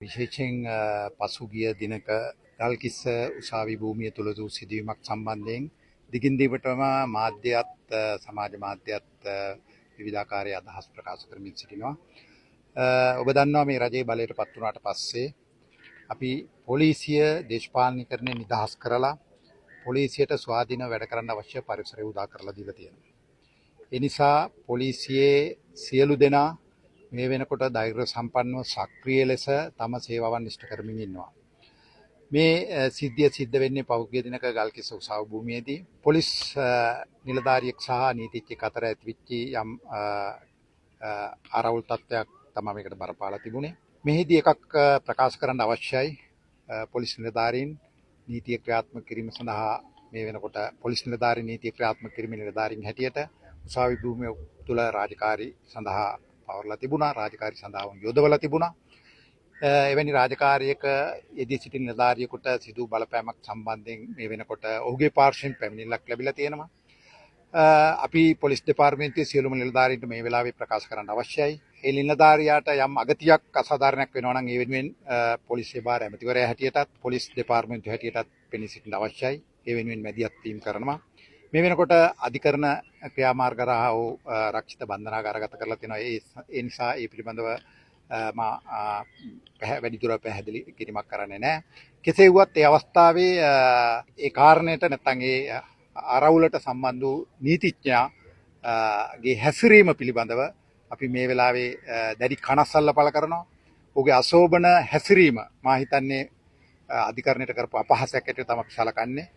විශේෂයෙන් පසුගිය දිනක ගල්කිස්ස උසාවි භූමිය තුළ වූ සිදුවීමක් සම්බන්ධයෙන් දිගින් දිගටම මාධ්‍යයත් සමාජ මාධ්‍යයත් විවිධාකාරයේ අදහස් ප්‍රකාශ කරමින් සිටිනවා. ඔබ දන්නවා මේ රජයේ බලයට පත් වුණාට පස්සේ අපි පොලිසිය දේශපාලනීකරණය නිදහස් කරලා පොලිසියට ස්වාධීන වැඩ කරන්න අවශ්‍ය පරිසරය උදා කරලා දීලා තියෙනවා. ඒ නිසා පොලිසියේ සියලු දෙනා මේ වෙනකොට ධෛර්ය සම්පන්නව සක්‍රීය ලෙස තම සේවාවන් ඉෂ්ට කරමින් ඉන්නවා. මේ සිද්ධිය සිද්ධ වෙන්නේ පහුගිය දිනක ගල්කිස්ස උසාවි භූමියේදී පොලිස් නිලධාරියෙක් සහ නීතිඥයෙක් අතර ඇතිවෙච්ච යම් ආරවුල් තත්ත්වයක් තමයි මේකට බරපාලා තිබුණේ. මෙහිදී එකක් ප්‍රකාශ කරන්න අවශ්‍යයි. පොලිස් නිලධාරීන් නීතිය ක්‍රියාත්මක කිරීම සඳහා මේ වෙනකොට පොලිස් නිලධාරීන් නීතිය ක්‍රියාත්මක කිරීමේ නිලධාරීන් හැටියට උසාවි භූමිය තුළ රාජකාරී සඳහා පවර්ලා තිබුණා. රාජකාරී සඳහා යොදවලා තිබුණා. එවැනි රාජකාරියක යෙදී සිටින නිලධාරියෙකුට සිදු බලපෑමක් සම්බන්ධයෙන් මේ වෙනකොට ඔහුගේ පාර්ශ්වයෙන් පැමිණිල්ලක් ලැබිලා තියෙනවා. අපි පොලිස් දෙපාර්තමේන්තුවේ සියලුම නිලධාරීන්ට මේ වෙලාවේ ප්‍රකාශ කරන්න අවශ්‍යයි. ඒ නිලධාරියාට යම් අගතියක් අසාධාරණයක් වෙනවා නම් ඒ වෙනුවෙන් පොලිස් සේවාවේ ඇමතිවරයා හැටියටත් පොලිස් දෙපාර්තමේන්තුව හැටියටත් පෙනී සිටින්න අවශ්‍යයි. ඒ වෙනුවෙන් මැදිහත් වීම කරනවා. මේ වෙනකොට අධිකරණ ක්‍රියාමාර්ග රහා වූ රක්ෂිත බන්ධනාගාරගත කරලා තියෙනවා. ඒ නිසා ඒ පිළිබඳව මා වැඩිදුර පැහැදිලි කිරීමක් කරන්නේ නැහැ. කෙසේ වුවත් ඒ අවස්ථාවේ ඒ කාරණයට නැත්නම් ඒ ආරවුලට සම්බන්ධ වූ නීතිඥයාගේ හැසිරීම පිළිබඳව අපි මේ වෙලාවේ දැඩි කනස්සල්ල පළ කරනවා. ඔහුගේ අශෝභන හැසිරීම මා හිතන්නේ අධිකරණයට කරපු අපහාසයක් ඇටියට තමයි සලකන්නේ.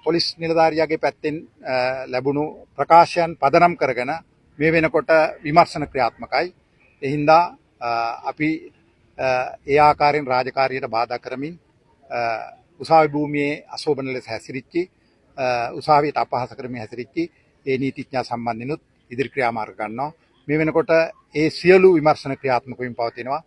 පොලිස් නිලධාරියාගේ පැත්තෙන් ලැබුණු ප්‍රකාශයන් පදනම් කරගෙන මේ වෙනකොට විමර්ශන ක්‍රියාත්මකයි. ඒ හින්දා අපි ඒ ආකාරයෙන් රාජකාරියට බාධා කරමින් උසාවි භූමියේ අශෝභන ලෙස හැසිරිච්චි උසාවියට අපහාස කරමින් හැසිරිච්චි ඒ නීතිඥයා සම්බන්ධිනුත් ඉදිරි ක්‍රියාමාර්ග ගන්නවා. මේ වෙනකොට ඒ සියලු විමර්ශන ක්‍රියාත්මක වෙමින් පවතිනවා.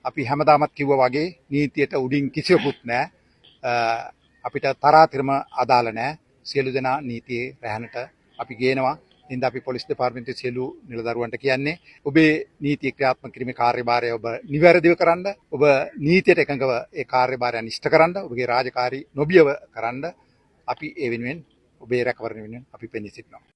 අපි හැමදාමත් කිව්වා වගේ නීතියට උඩින් කිසිවකුත් නැහැ. අපිට තරාතිරම අදාළ නැහැ. සියලු දෙනා නීතියේ රැහැනට අපි ගේනවා. ඉතින් අපි පොලිස් දෙපාර්තමේන්තුවේ සියලු නිලදරුවන්ට කියන්නේ ඔබේ නීතිය ක්‍රියාත්මක කිරීමේ කාර්යභාරය ඔබ නිවැරදිව කරන්න. ඔබ නීතියට එකඟව ඒ කාර්යභාරයන් ඉෂ්ට කරන්න. ඔබගේ රාජකාරී නොබියව කරන්න. අපි ඒ වෙනුවෙන් ඔබේ රැකවරණ වෙනුවෙන් අපි පෙනී සිටිනවා.